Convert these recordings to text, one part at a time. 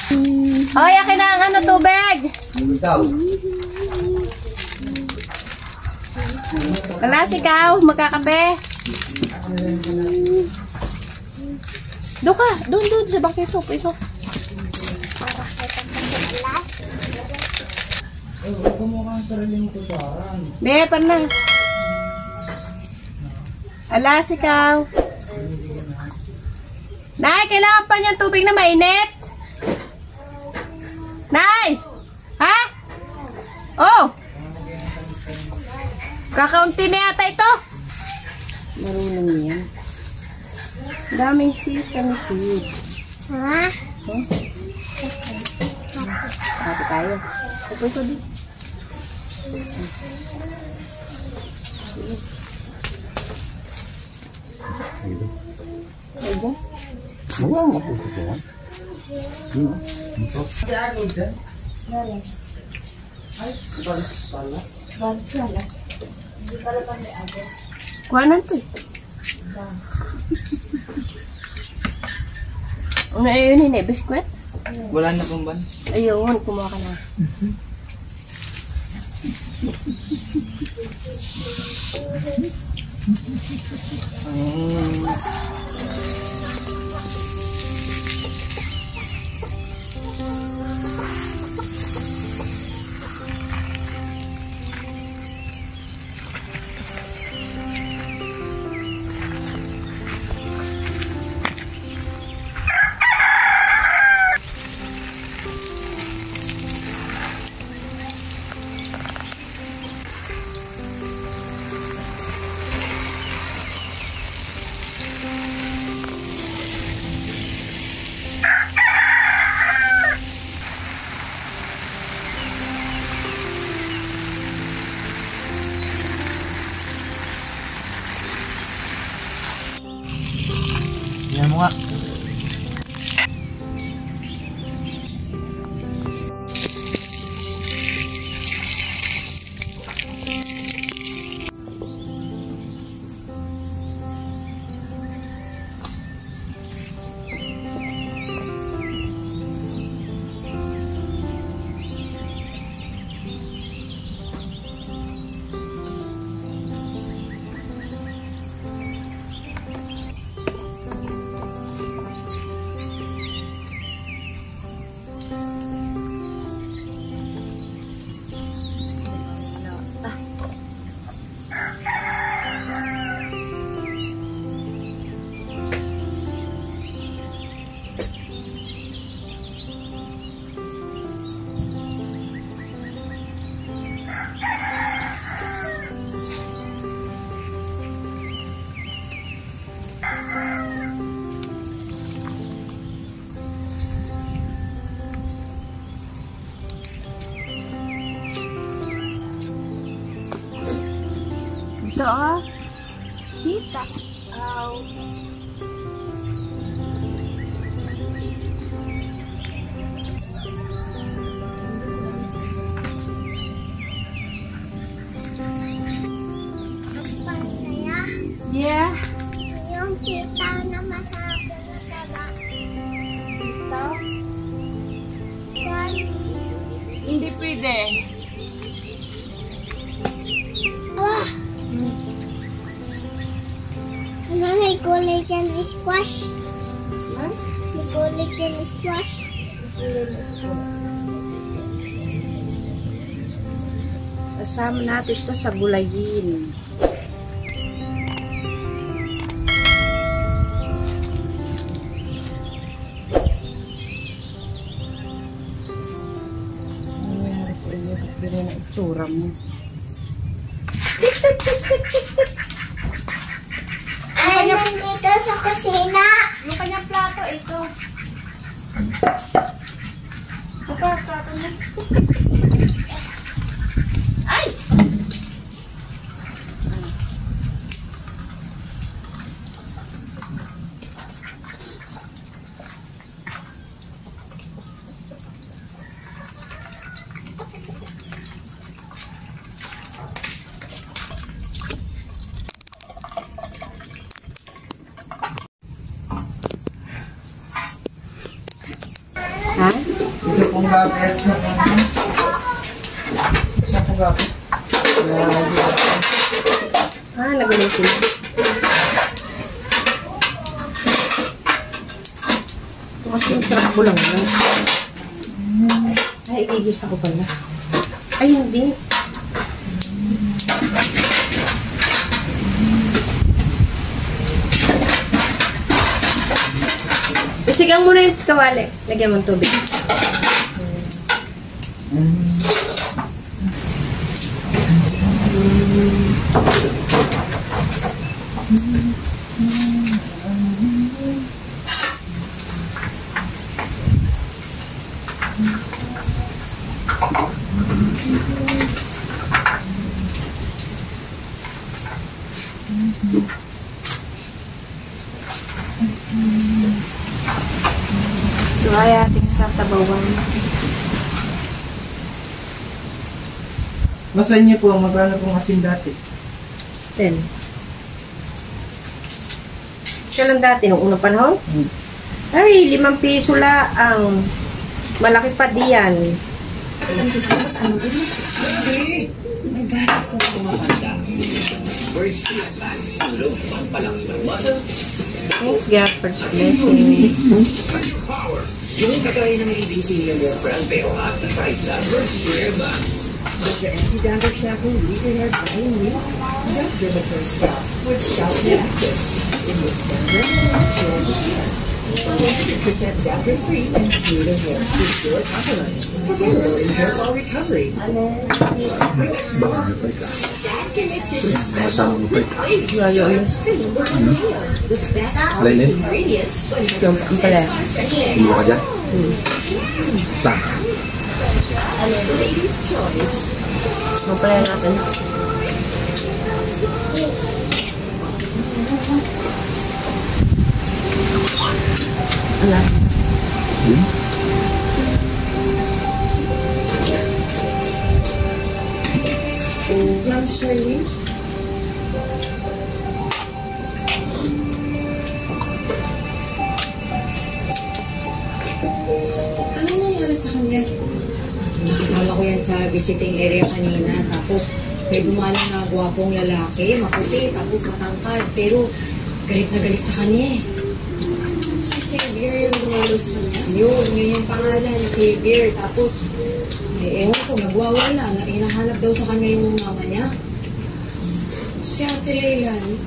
Hoy, akin na ang ano, tubig! Lalas, ikaw, magkakape. Doon ka, doon, sa bakit ito. Be, par na. Alas, ikaw. Nay, kailangan pa niyan tubig na mainit. Nay! Ha? Oh! Kakaunti na yata ito. Marunong yan. Daming sis, kami sis. Ha? Huh? Happy tayo. Tapos ko din. Ayun. Wala nga po ito. Ito. Kuhanan po. Ano yun yun biskwit? Wala na pong ban? Ayun, kumuha ka na. Yan mo nga. Ito, sita. Yeah. Yung sitaw na masarap na taba. Sitaw? Yan. Hindi pwede. Ah! Ano, may kulay dyan squash. Huh? May kulay dyan squash. Kasama natin ito sa gulayin. Ano na itsura mo? Ay, nandito sa kusina. Yung kanyang plato, ito. Ito pa, plato mo. Ay! Ha? gabi at isa pong... Isa pong gabi. Nagaling sila. Ito kasi yung sarap ko lang. Ay, igigis ako pala. Ay, hindi. Isigang mo na yung kawali. Lagyan mo ng tubig. Ito ay ating sasabawan. Basahin niyo po, magkano pong asin dati? 10. Kailan dati? Nung unang panahon? Ay, 5 piso la ang malaki pa diyan. Thanks God for blessing. Yung kagaya ng leading senior milk brand pero at the price lang for Square Bucks. With your anti-dandruff shampoo, leave your hair dry and new. Don't dermature scalp with Scalp Actives. It makes dandruff moisturize hair. 100% dandruff-free and smoother hair with zero compromise. Available in hair fall recovery. Masama mo pa ito. With best Alin eh? ingredients. Yung pala. Kumuha ka dyan? Saan? Ladies' choice. Yung pala natin. Ala. Ma'am Shirley. Ano nangyari sa kanya? Nakasama ko yan sa visiting area kanina. Tapos may dumalang na gwapong lalaki, maputi, tapos matangkad. Pero galit na galit sa kanya eh. Si Xavier yung dumalo sa kanya. Yun yung pangalan, Xavier. Tapos, ewan ko, nagwawala. Hinahanap daw sa kanya yung mama niya. Si Ate Leilani.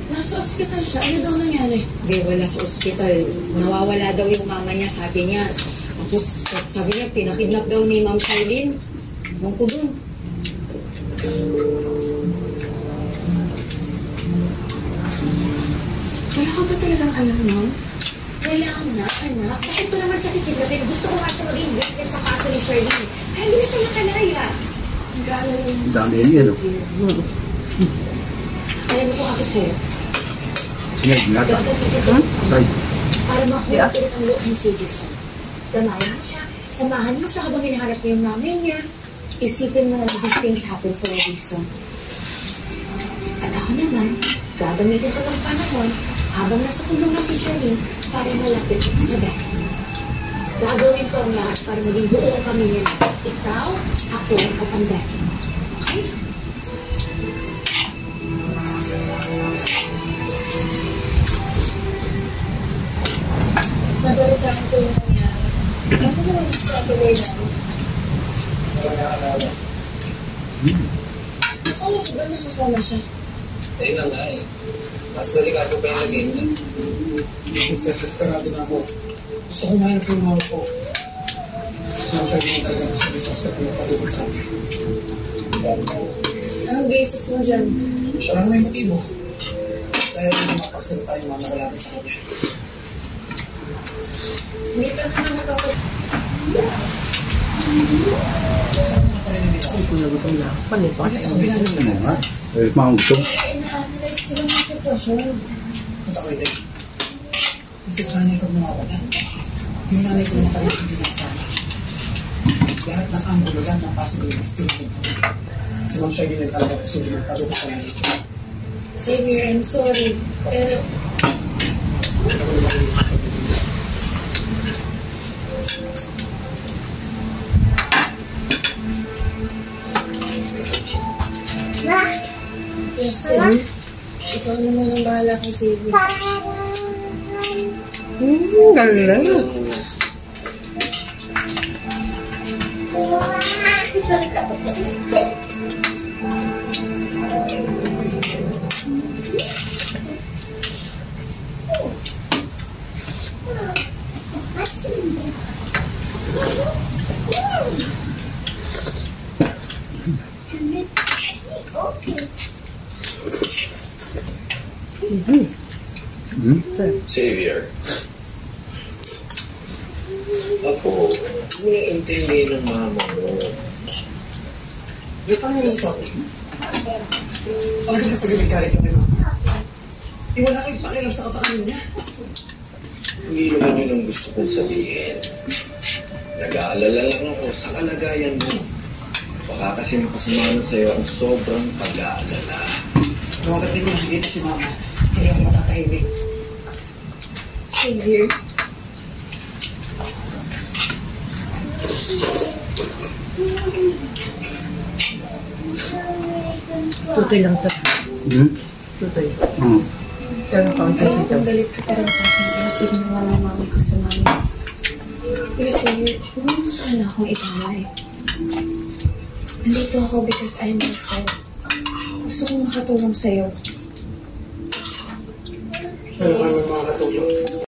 Nasa ospital siya. Ano daw nangyari? Hindi, wala sa ospital. Nawawala daw yung mama niya, sabi niya. Tapos, sabi niya, pinakidnap daw ni Ma'am Charlene. Ewan ko dun. Wala ka ba talagang alam, Ma'am? Wala nga, anak. Bakit ko naman siya kikidnapin? Gusto ko nga siya maging witness sa kaso ni Charlene. Kaya hindi na siya nakalaya. Nag-aalala lang. Ang dami yan yan. Alam mo kung ako sa'yo. Sige, lahat. Gagamitin ko Side. para makuha ulit ang loob ni Sigurdsson. Damayan mo siya. Samahan mo siya habang hinahanap niya yung nanay niya. Isipin mo na these things happen for a reason. At ako naman, gagamitin ko ng panahon habang nasa kulungan si Charlene para malapit sa dati. Gagawin ko ang lahat para maging buo ang pamilya. Ikaw, ako, at ang dati mo. Okay? Madali sa akin ito yung nangyari. Ano naman sa tuloy namin? Akala sa ba nakakala siya? Ayun na nga eh. Mas delikado pa yung lagay niya. Desesperado na ako. Gusto kong mahanap yung mama ko. Gusto nang pwede mo talaga po sa business na pagpatukot sa akin. Anong basis mo dyan? Siya lang may motibo. Dahil hindi mapagsalita yung mama ko lapit sa kanya. Hindi ka naman napapag... Saan mo naparinig ako? Kasi sa kabila ng Ano nga? Eh, mga gusto. Kaya ina-analyze ko lang yung sitwasyon. At ako din. Kasi sa nanay ko lumapata. Yung nanay ko naman talaga hindi nakasama. Lahat ng angulo, lahat ng possibilities tinignan ko. Si Ma'am Shaggy din talaga posibleng padukot ka namin. Xavier, I'm sorry. Pero Ako naman yung sasabihin. Justin, ikaw naman ang bahala kay Xavier. Galing. Xavier. Ako, hindi intindihin ng mama mo. May paano yung sorry? Bakit kasi galit yung ano? Wala kayong pakialam sa kapakanan niya. Hindi naman yun ang gusto kong sabihin. Nag-aalala lang ako sa kalagayan mo. Baka kasi makasama sa'yo ang sobrang pag-aalala. Bakit di ko nakikita si mama? Hindi ako matatahimik. Xavier, Tutoy lang to. Tutoy. Pero kaunti Alam siya. kong galit ka pa rin sa akin kasi ginawa ng mami ko sa mami. Pero Xavier, huwag mo sana akong itama eh. Nandito ako because I'm your friend. Gusto kong makatulong sa'yo. Pero kami makakatulong.